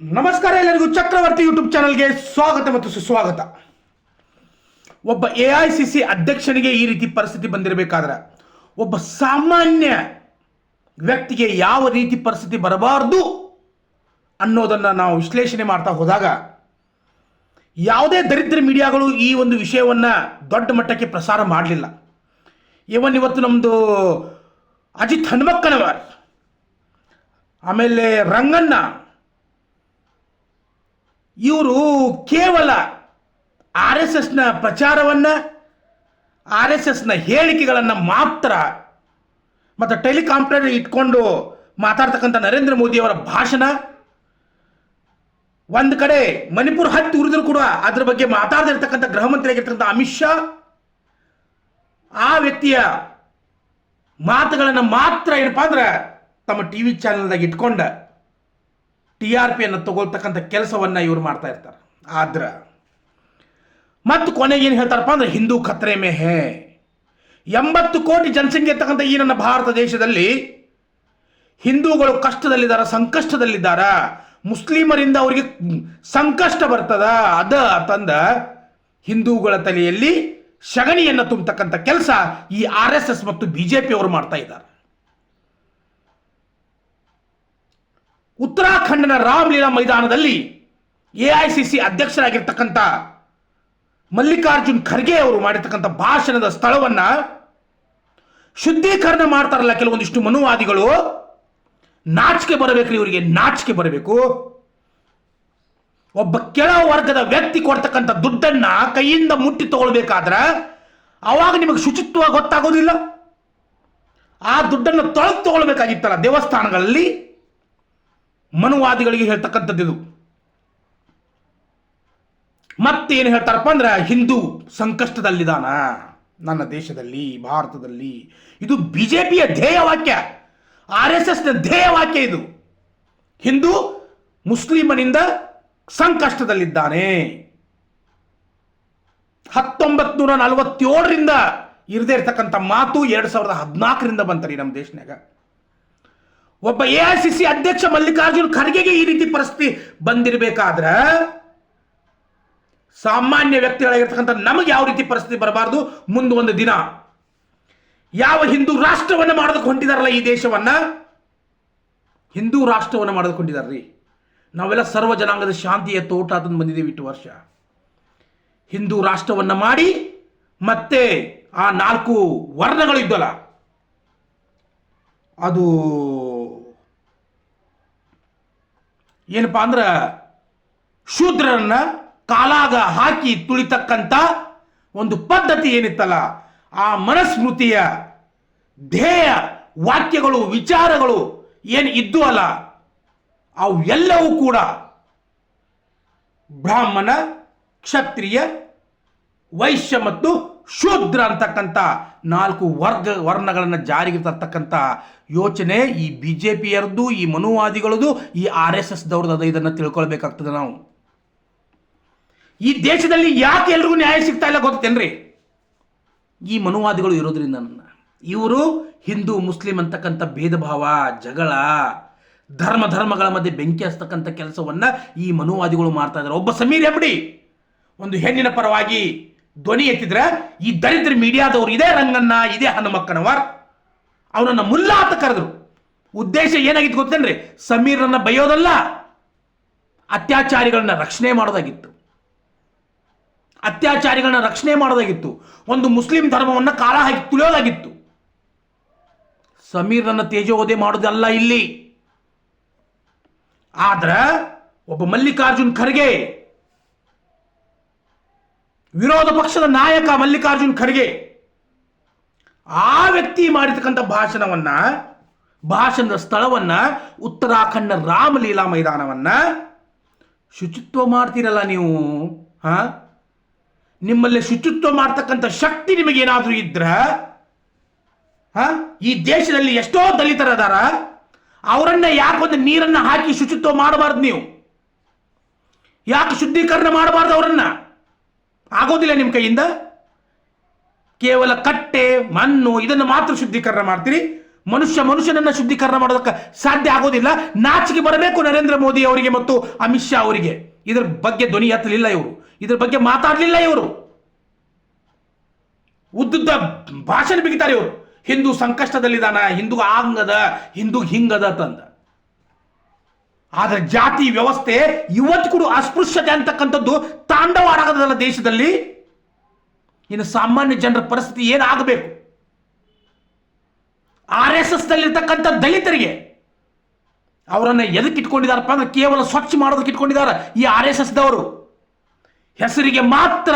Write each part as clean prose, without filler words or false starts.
ನಮಸ್ಕಾರ ಎಲ್ಲರಿಗೂ ಚಕ್ರವರ್ತಿ ಯೂಟ್ಯೂಬ್ ಚಾನಲ್ಗೆ ಸ್ವಾಗತ ಮತ್ತು ಸುಸ್ವಾಗತ. ಒಬ್ಬ AICC ಅಧ್ಯಕ್ಷನಿಗೆ ಈ ರೀತಿ ಪರಿಸ್ಥಿತಿ ಬಂದಿರಬೇಕಾದ್ರೆ ಒಬ್ಬ ಸಾಮಾನ್ಯ ವ್ಯಕ್ತಿಗೆ ಯಾವ ರೀತಿ ಪರಿಸ್ಥಿತಿ ಬರಬಾರದು ಅನ್ನೋದನ್ನು ನಾವು ವಿಶ್ಲೇಷಣೆ ಮಾಡ್ತಾ ಹೋದಾಗ ಯಾವುದೇ ದರಿದ್ರ ಮೀಡಿಯಾಗಳು ಈ ಒಂದು ವಿಷಯವನ್ನು ದೊಡ್ಡ ಮಟ್ಟಕ್ಕೆ ಪ್ರಸಾರ ಮಾಡಲಿಲ್ಲ. ಇವತ್ತು ನಮ್ಮದು ಅಜಿತ್ ಹನುಮಕ್ಕನವರ್, ಆಮೇಲೆ ರಂಗಣ್ಣ, ಇವರು ಕೇವಲ RSSನ ಪ್ರಚಾರವನ್ನು, RSSನ ಹೇಳಿಕೆಗಳನ್ನು ಮಾತ್ರ ಮತ್ತು ಟೆಲಿಕಾಂಪ್ರೇಟರ್ ಇಟ್ಕೊಂಡು ಮಾತಾಡ್ತಕ್ಕಂಥ ನರೇಂದ್ರ ಮೋದಿಯವರ ಭಾಷಣ, ಒಂದು ಕಡೆ ಮಣಿಪುರ ಹತ್ತಿ ಉರಿದ್ರು ಕೂಡ ಅದರ ಬಗ್ಗೆ ಮಾತಾಡದಿರ್ತಕ್ಕಂಥ ಗೃಹ ಮಂತ್ರಿ ಆಗಿರ್ತಕ್ಕಂಥ ಅಮಿತ್ ಶಾ, ಆ ವ್ಯಕ್ತಿಯ ಮಾತುಗಳನ್ನು ಮಾತ್ರ ಏನಪ್ಪ ಅಂದ್ರೆ ತಮ್ಮ TV ಚಾನೆಲ್ದಾಗ ಇಟ್ಕೊಂಡ TRPಯನ್ನು ತಗೊಳ್ತಕ್ಕಂಥ ಕೆಲಸವನ್ನು ಇವರು ಮಾಡ್ತಾ ಇರ್ತಾರೆ. ಆದ್ರೆ ಮತ್ತು ಕೊನೆಗೆ ಏನು ಹೇಳ್ತಾರಪ್ಪ ಅಂದ್ರೆ ಹಿಂದೂ ಖತ್ರೆ ಮೇ ಹೇ. 80 ಕೋಟಿ ಜನಸಂಖ್ಯೆ ಇರ್ತಕ್ಕಂಥ ಈ ನನ್ನ ಭಾರತ ದೇಶದಲ್ಲಿ ಹಿಂದೂಗಳು ಕಷ್ಟದಲ್ಲಿದ್ದಾರೆ, ಸಂಕಷ್ಟದಲ್ಲಿದ್ದಾರೆ. ಮುಸ್ಲಿಮರಿಂದ ಅವರಿಗೆ ಸಂಕಷ್ಟ ಬರ್ತದ, ಅದ ತಂದ ಹಿಂದೂಗಳ ತಲೆಯಲ್ಲಿ ಶಗಣಿಯನ್ನು ತುಂಬತಕ್ಕಂಥ ಕೆಲಸ ಈ RSS ಮತ್ತು BJP ಅವರು ಮಾಡ್ತಾ ಇದ್ದಾರೆ. ಉತ್ತರಾಖಂಡ್ನ ರಾಮಲೀಲಾ ಮೈದಾನದಲ್ಲಿ AICC ಅಧ್ಯಕ್ಷರಾಗಿರ್ತಕ್ಕಂಥ ಮಲ್ಲಿಕಾರ್ಜುನ್ ಖರ್ಗೆ ಅವರು ಮಾಡಿರ್ತಕ್ಕಂಥ ಭಾಷಣದ ಸ್ಥಳವನ್ನು ಶುದ್ಧೀಕರಣ ಮಾಡ್ತಾರಲ್ಲ ಕೆಲವೊಂದಿಷ್ಟು ಮನುವಾದಿಗಳು. ನಾಚಿಕೆ ಬರಬೇಕು, ಇವರಿಗೆ ನಾಚಿಕೆ ಬರಬೇಕು. ಒಬ್ಬ ಕೆಳ ವರ್ಗದ ವ್ಯಕ್ತಿ ಕೊಡ್ತಕ್ಕಂಥ ದುಡ್ಡನ್ನ ಕೈಯಿಂದ ಮುಟ್ಟಿ ತಗೊಳ್ಬೇಕಾದ್ರೆ ಅವಾಗ ನಿಮಗೆ ಶುಚಿತ್ವ ಗೊತ್ತಾಗೋದಿಲ್ಲ. ಆ ದುಡ್ಡನ್ನು ತೊಳೆದು ತಗೊಳ್ಬೇಕಾಗಿತ್ತಲ್ಲ ದೇವಸ್ಥಾನಗಳಲ್ಲಿ. ಮನುವಾದಿಗಳಿಗೆ ಹೇಳ್ತಕ್ಕಂಥದ್ದು ಇದು. ಮತ್ತೇನು ಹೇಳ್ತಾರಪ್ಪ ಅಂದ್ರೆ ಹಿಂದೂ ಸಂಕಷ್ಟದಲ್ಲಿದ್ದಾನ ನನ್ನ ದೇಶದಲ್ಲಿ, ಭಾರತದಲ್ಲಿ. ಇದು BJPಯ ಧ್ಯೇಯ ವಾಕ್ಯ, RSSನ ಧ್ಯೇಯ ವಾಕ್ಯ ಇದು. ಹಿಂದೂ ಮುಸ್ಲಿಮನಿಂದ ಸಂಕಷ್ಟದಲ್ಲಿದ್ದಾನೆ. 1947ರಿಂದ ಇರದೇ ಇರ್ತಕ್ಕಂಥ ಮಾತು 2014ರಿಂದ ಬಂತರಿ ನಮ್ಮ ದೇಶನಾಗ. ಒಬ್ಬ AICC ಅಧ್ಯಕ್ಷ ಮಲ್ಲಿಕಾರ್ಜುನ್ ಖರ್ಗೆಗೆ ಈ ರೀತಿ ಪರಿಸ್ಥಿತಿ ಬಂದಿರಬೇಕಾದ್ರೆ ಸಾಮಾನ್ಯ ವ್ಯಕ್ತಿಗಳಾಗಿರ್ತಕ್ಕಂಥ ನಮಗೆ ಯಾವ ರೀತಿ ಪರಿಸ್ಥಿತಿ ಬರಬಾರ್ದು. ಮುಂದೆ ಒಂದು ದಿನ ಯಾವ ಹಿಂದೂ ರಾಷ್ಟ್ರವನ್ನು ಮಾಡೋದಕ್ಕೆ ಹೊಂಟಿದಾರಲ್ಲ, ಈ ದೇಶವನ್ನ ಹಿಂದೂ ರಾಷ್ಟ್ರವನ್ನು ಮಾಡೋದಕ್ಕೆ ಹೊಂಟಿದಾರ್ರಿ. ನಾವೆಲ್ಲ ಸರ್ವ ಜನಾಂಗದ ಶಾಂತಿಯ ತೋಟ ತಂದು ಬಂದಿದ್ದೀವಿ ಇಷ್ಟು ವರ್ಷ. ಹಿಂದೂ ರಾಷ್ಟ್ರವನ್ನು ಮಾಡಿ ಮತ್ತೆ ಆ 4 ವರ್ಣಗಳು ಇದ್ದಲ್ಲ, ಅದು ಏನಪ್ಪಾ ಅಂದ್ರೆ ಶೂದ್ರರನ್ನ ಕಾಲಾಗ ಹಾಕಿ ತುಳಿತಕ್ಕಂಥ ಒಂದು ಪದ್ಧತಿ ಏನಿತ್ತಲ್ಲ, ಆ ಮನಸ್ಮೃತಿಯ ಧ್ಯೇಯ ವಾಕ್ಯಗಳು, ವಿಚಾರಗಳು ಏನು ಇದ್ದು ಅಲ್ಲ, ಅವು ಎಲ್ಲವೂ ಕೂಡ ಬ್ರಾಹ್ಮಣ, ಕ್ಷತ್ರಿಯ, ವೈಶ್ಯ ಮತ್ತು ಶೂದ್ರ ಅಂತಕ್ಕಂಥ 4 ವರ್ಣಗಳನ್ನು ಜಾರಿಗೆ ತರ್ತಕ್ಕಂಥ ಯೋಚನೆ ಈ BJPಯರದ್ದು, ಈ ಮನುವಾದಿಗಳದು, ಈ RSSದವ್ರದ್ದು. ಇದನ್ನು ತಿಳ್ಕೊಳ್ಬೇಕಾಗ್ತದೆ ನಾವು. ಈ ದೇಶದಲ್ಲಿ ಯಾಕೆ ಎಲ್ರಿಗೂ ನ್ಯಾಯ ಸಿಗ್ತಾ ಇಲ್ಲ ಗೊತ್ತೇನ್ರಿ? ಈ ಮನುವಾದಿಗಳು ಇರೋದ್ರಿಂದ. ಇವರು ಹಿಂದೂ ಮುಸ್ಲಿಂ ಅಂತಕ್ಕಂಥ ಭೇದ ಭಾವ, ಜಗಳ, ಧರ್ಮಗಳ ಮಧ್ಯೆ ಬೆಂಕಿ ಹಚ್ಚತಕ್ಕಂಥ ಕೆಲಸವನ್ನ ಈ ಮನುವಾದಿಗಳು ಮಾಡ್ತಾ ಇದ್ದಾರೆ. ಒಬ್ಬ ಸಮೀರ್ ಹೆಬ್ಡಿ ಒಂದು ಹೆಣ್ಣಿನ ಪರವಾಗಿ ಧ್ವನಿ ಎತ್ತಿದ್ರೆ ಈ ದರಿದ್ರ ಮೀಡಿಯಾದವರು, ಇದೇ ರಂಗಣ್ಣ, ಇದೇ ಹನುಮಕ್ಕನವರ್, ಅವನನ್ನ ಮುಲ್ಲಾ ಅಂತ ಕರೆದ್ರು. ಉದ್ದೇಶ ಏನಾಗಿತ್ತು ಗೊತ್ತೇನ್ರಿ? ಸಮೀರನ್ನ ಬೈಯೋದಲ್ಲ, ಅತ್ಯಾಚಾರಿಗಳನ್ನ ರಕ್ಷಣೆ ಮಾಡೋದಾಗಿತ್ತು. ಅತ್ಯಾಚಾರಿಗಳನ್ನ ರಕ್ಷಣೆ ಮಾಡೋದಾಗಿತ್ತು. ಒಂದು ಮುಸ್ಲಿಂ ಧರ್ಮವನ್ನ ಕಾಲ ಹಾಕಿ ತುಳಿಯೋದಾಗಿತ್ತು. ಸಮೀರನ್ನ ತೇಜೋವಧೆ ಮಾಡೋದಲ್ಲ ಇಲ್ಲಿ. ಆದ್ರೆ ಒಬ್ಬ ಮಲ್ಲಿಕಾರ್ಜುನ್ ಖರ್ಗೆ, ವಿರೋಧ ಪಕ್ಷದ ನಾಯಕ ಮಲ್ಲಿಕಾರ್ಜುನ್ ಖರ್ಗೆ, ಆ ವ್ಯಕ್ತಿ ಮಾಡಿರ್ತಕ್ಕಂಥ ಭಾಷಣದ ಸ್ಥಳವನ್ನ, ಉತ್ತರಾಖಂಡ್ನ ರಾಮಲೀಲಾ ಮೈದಾನವನ್ನ ಶುಚಿತ್ವ ಮಾಡ್ತೀರಲ್ಲ ನೀವು. ನಿಮ್ಮಲ್ಲಿ ಶುಚಿತ್ವ ಮಾಡ್ತಕ್ಕಂಥ ಶಕ್ತಿ ನಿಮಗೇನಾದ್ರೂ ಇದ್ರ, ಈ ದೇಶದಲ್ಲಿ ಎಷ್ಟೋ ದಲಿತರದಾರ, ಅವರನ್ನ ಯಾಕೊಂದು ನೀರನ್ನ ಹಾಕಿ ಶುಚಿತ್ವ ಮಾಡಬಾರ್ದು ನೀವು? ಯಾಕೆ ಶುದ್ಧೀಕರಣ ಮಾಡಬಾರ್ದು ಅವರನ್ನ? ಆಗೋದಿಲ್ಲ ನಿಮ್ಮ ಕೈಯಿಂದ. ಕೇವಲ ಕಟ್ಟೆ, ಮಣ್ಣು ಇದನ್ನು ಮಾತ್ರ ಶುದ್ಧೀಕರಣ ಮಾಡ್ತೀರಿ. ಮನುಷ್ಯನನ್ನ ಶುದ್ಧೀಕರಣ ಮಾಡೋದಕ್ಕೆ ಸಾಧ್ಯ ಆಗೋದಿಲ್ಲ. ನಾಚಿಕೆ ಬರಬೇಕು ನರೇಂದ್ರ ಮೋದಿ ಅವರಿಗೆ ಮತ್ತು ಅಮಿತ್ ಶಾ ಅವರಿಗೆ. ಇದರ ಬಗ್ಗೆ ಧ್ವನಿ ಎತ್ತಲಿಲ್ಲ ಇವರು, ಇದ್ರ ಬಗ್ಗೆ ಮಾತಾಡಲಿಲ್ಲ ಇವರು. ಉದ್ದುದ್ದ ಭಾಷಣ ಬಿಗಿತಾರೆ ಇವರು. ಹಿಂದೂ ಸಂಕಷ್ಟದಲ್ಲಿದ್ದಾನ, ಹಿಂದೂ ಆಗದ, ಹಿಂದೂ ಹಿಂಗದ ತಂದ. ಆದ್ರೆ ಜಾತಿ ವ್ಯವಸ್ಥೆ ಇವತ್ತು ಕೂಡ ಅಸ್ಪೃಶ್ಯತೆ ಅಂತಕ್ಕಂಥದ್ದು ತಾಂಡವಾಡಾಗದಲ್ಲ ದೇಶದಲ್ಲಿ. ಇನ್ನು ಸಾಮಾನ್ಯ ಜನರ ಪರಿಸ್ಥಿತಿ ಏನಾಗಬೇಕು? RSS ನಲ್ಲಿರ್ತಕ್ಕಂಥ ದಲಿತರಿಗೆ ಅವರನ್ನ ಎದಕ್ಕೆ ಇಟ್ಕೊಂಡಿದಾರಪ್ಪ ಅಂದ್ರೆ ಕೇವಲ ಸ್ವಚ್ಛ ಮಾಡೋದಕ್ಕೆ ಇಟ್ಕೊಂಡಿದ್ದಾರೆ ಈ RSS ದವರು. ಹೆಸರಿಗೆ ಮಾತ್ರ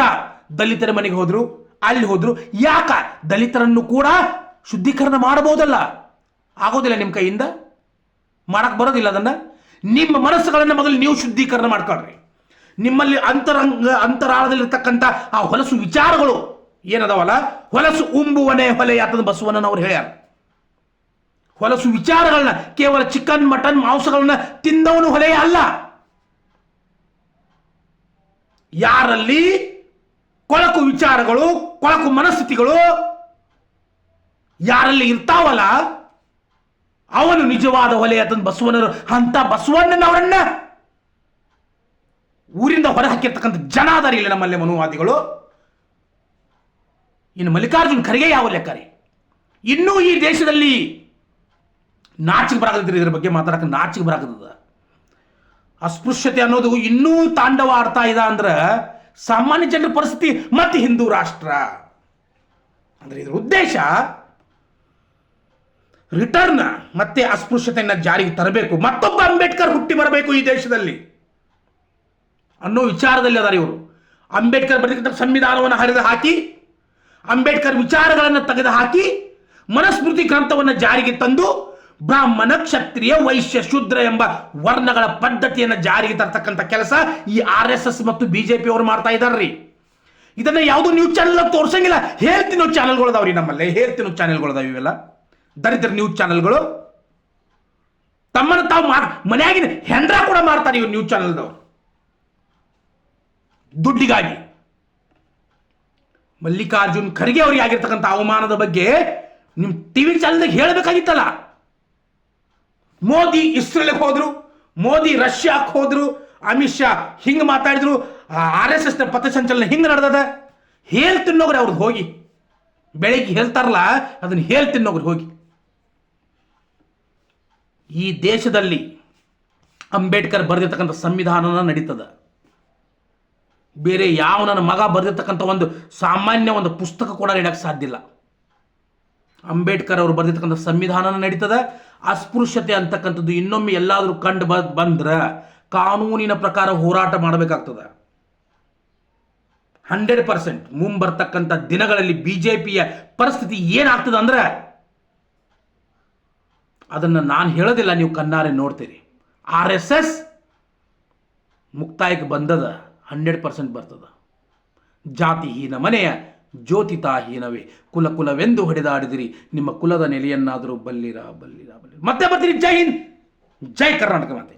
ದಲಿತರ ಮನೆಗೆ ಹೋದ್ರು, ಅಲ್ಲಿ ಹೋದ್ರು. ಯಾಕ? ದಲಿತರನ್ನು ಕೂಡ ಶುದ್ಧೀಕರಣ ಮಾಡಬಹುದಲ್ಲ? ಆಗೋದಿಲ್ಲ ನಿಮ್ಮ ಕೈಯಿಂದ, ಮಾಡಕ್ ಬರೋದಿಲ್ಲ. ಅದನ್ನ ನಿಮ್ಮ ಮನಸ್ಸುಗಳನ್ನ ಮೊದಲು ನೀವು ಶುದ್ಧೀಕರಣ ಮಾಡ್ಕೊಳ್ರಿ. ನಿಮ್ಮಲ್ಲಿ ಅಂತರಾಳದಲ್ಲಿರ್ತಕ್ಕಂಥ ಆ ಹೊಲಸು ವಿಚಾರಗಳು ಏನದವಲ್ಲ, ಹೊಲಸು ಉಂಬುವನೇ ಹೊಲೆ ಆತನ ಬಸವಣ್ಣನವ್ರು ಹೇಳ್ಯಾರ. ಹೊಲಸು ವಿಚಾರಗಳನ್ನ, ಕೇವಲ ಚಿಕನ್ ಮಟನ್ ಮಾಂಸಗಳನ್ನ ತಿಂದವನು ಹೊಲೆಯೇ ಅಲ್ಲ. ಯಾರಲ್ಲಿ ಕೊಳಕು ವಿಚಾರಗಳು, ಕೊಳಕು ಮನಸ್ಥಿತಿಗಳು ಯಾರಲ್ಲಿ ಇರ್ತಾವಲ್ಲ, ಅವನು ನಿಜವಾದ ಹೊಲೆ ಆತನ ಬಸವಣ್ಣರು. ಅಂತ ಬಸವಣ್ಣನವರನ್ನ ಊರಿಂದ ಹೊರ ಹಾಕಿರ್ತಕ್ಕಂಥ ಜನ ಅದಾರ ಇಲ್ಲಿ ನಮ್ಮಲ್ಲಿ ಮನುವಾದಿಗಳು. ಇನ್ನು ಮಲ್ಲಿಕಾರ್ಜುನ್ ಖರ್ಗೆ ಯಾವ ಲೆಕ್ಕರಿ? ಇನ್ನೂ ಈ ದೇಶದಲ್ಲಿ ನಾಚಿಕೆ ಬರಾಕತ್ತಿದ್ರಿ, ಇದ್ರ ಬಗ್ಗೆ ಮಾತಾಡಕ್ಕೆ ನಾಚಿಕೆ ಬರಾಕತ್ತದ. ಅಸ್ಪೃಶ್ಯತೆ ಅನ್ನೋದು ಇನ್ನೂ ತಾಂಡವ ಆಡ್ತಾ ಇದೆ ಅಂದ್ರೆ ಸಾಮಾನ್ಯ ಜನರ ಪರಿಸ್ಥಿತಿ. ಮತ್ತೆ ಹಿಂದೂ ರಾಷ್ಟ್ರ ಅಂದ್ರೆ ಇದ್ರ ಉದ್ದೇಶ ರಿಟರ್ನ್ ಮತ್ತೆ ಅಸ್ಪೃಶ್ಯತೆಯನ್ನ ಜಾರಿಗೆ ತರಬೇಕು, ಮತ್ತೊಬ್ಬ ಅಂಬೇಡ್ಕರ್ ಹುಟ್ಟಿ ಬರಬೇಕು ಈ ದೇಶದಲ್ಲಿ ಅನ್ನೋ ವಿಚಾರದಲ್ಲಿ ಅದಾರ ಇವರು. ಅಂಬೇಡ್ಕರ್ ಬರೆದಿರ್ತಕ್ಕಂಥ ಸಂವಿಧಾನವನ್ನು ಹರಿದು ಹಾಕಿ, ಅಂಬೇಡ್ಕರ್ ವಿಚಾರಗಳನ್ನು ತೆಗೆದು ಹಾಕಿ, ಮನುಸ್ಮೃತಿ ಗ್ರಂಥವನ್ನು ಜಾರಿಗೆ ತಂದು ಬ್ರಾಹ್ಮಣ, ಕ್ಷತ್ರಿಯ, ವೈಶ್ಯ, ಶೂದ್ರ ಎಂಬ ವರ್ಣಗಳ ಪದ್ಧತಿಯನ್ನು ಜಾರಿಗೆ ತರ್ತಕ್ಕಂಥ ಕೆಲಸ ಈ RSS ಮತ್ತು ಬಿಜೆಪಿ ಅವರು ಮಾಡ್ತಾ ಇದಾರ್ರಿ. ಇದನ್ನ ಯಾವುದು ನ್ಯೂಸ್ ಚಾನೆಲ್ ತೋರ್ಸಂಗಿಲ್ಲ. ಹೇಳ್ತಿನೋ ಚಾನೆಲ್ಗಳು ಅದಾವ್ರಿ ನಮ್ಮಲ್ಲಿ, ಹೇಳ್ತಿನೋ ಚಾನೆಲ್ಗಳು ಅದಾವ. ಇವೆಲ್ಲ ದರಿದ್ರ ನ್ಯೂಸ್ ಚಾನೆಲ್ಗಳು ತಮ್ಮನ್ನು ತಾವು ಮನೆಯಾಗಿನ ಹೆಂಡ್ರ ಕೂಡ ಮಾಡ್ತಾರೆ ಇವ್ರು ನ್ಯೂಸ್ ಚಾನೆಲ್ದವ್ರು ದುಡ್ಡಿಗಾಗಿ. ಮಲ್ಲಿಕಾರ್ಜುನ್ ಖರ್ಗೆ ಅವರಿಗೆ ಆಗಿರ್ತಕ್ಕಂಥ ಅವಮಾನದ ಬಗ್ಗೆ ನಿಮ್ ಟಿವಿ ಚಾನೆಲ್ದಾಗ ಹೇಳಬೇಕಾಗಿತ್ತಲ್ಲ. ಮೋದಿ ಇಸ್ರೇಲ್ಗೆ ಹೋದ್ರು, ಮೋದಿ ರಷ್ಯಾಕ್ಕೆ ಹೋದ್ರು, ಅಮಿತ್ ಶಾ ಹಿಂಗೆ ಮಾತಾಡಿದ್ರು, RSS ನ ಪಥಸಂಚಲನ ಹಿಂಗೆ ನಡೆದದ. ಹೇಳ್ತಿನ್ನೋಗ್ರಿ ಅವ್ರದ್ದು ಹೋಗಿ, ಬೆಳಿಗ್ಗೆ ಹೇಳ್ತಾರಲ್ಲ ಅದನ್ನ ಹೇಳ್ತಿನ್ನೋಗ್ರಿ ಹೋಗಿ. ಈ ದೇಶದಲ್ಲಿ ಅಂಬೇಡ್ಕರ್ ಬರೆದಿರ್ತಕ್ಕಂಥ ಸಂವಿಧಾನನ ನಡೀತದ. ಬೇರೆ ಯಾವ ನನ್ನ ಮಗ ಬರೆದಿರ್ತಕ್ಕಂಥ ಒಂದು ಸಾಮಾನ್ಯ ಒಂದು ಪುಸ್ತಕ ಕೂಡ ನೀಡಕ್ಕೆ ಸಾಧ್ಯ ಇಲ್ಲ. ಅಂಬೇಡ್ಕರ್ ಅವರು ಬರೆದಿರ್ತಕ್ಕಂಥ ಸಂವಿಧಾನನ ನಡೀತದ. ಅಸ್ಪೃಶ್ಯತೆ ಅಂತಕ್ಕಂಥದ್ದು ಇನ್ನೊಮ್ಮೆ ಎಲ್ಲಾದರೂ ಕಂಡು ಬಂದ್ರೆ ಕಾನೂನಿನ ಪ್ರಕಾರ ಹೋರಾಟ ಮಾಡಬೇಕಾಗ್ತದೆ. 100% ಮುಂಬರ್ತಕ್ಕಂಥ ದಿನಗಳಲ್ಲಿ ಬಿಜೆಪಿಯ ಪರಿಸ್ಥಿತಿ ಏನಾಗ್ತದೆ ಅಂದ್ರೆ ಅದನ್ನು ನಾನು ಹೇಳೋದಿಲ್ಲ, ನೀವು ಕಣ್ಣಾರೆ ನೋಡ್ತೀರಿ. RSS ಮುಕ್ತಾಯಕ್ಕೆ ಬಂದದ 100% ಬರ್ತದ. ಜಾತಿಹೀನ ಮನೆಯ ಜ್ಯೋತಿತಾಹೀನವೇ ಕುಲವೆಂದು ಹೊಡೆದಾಡಿದಿರಿ, ನಿಮ್ಮ ಕುಲದ ನೆಲೆಯನ್ನಾದರೂ ಬಲ್ಲಿರ. ಮತ್ತೆ ಬರ್ತೀರಿ. ಜೈ ಹಿಂದ್, ಜೈ ಕರ್ನಾಟಕ ಮಾತೆ.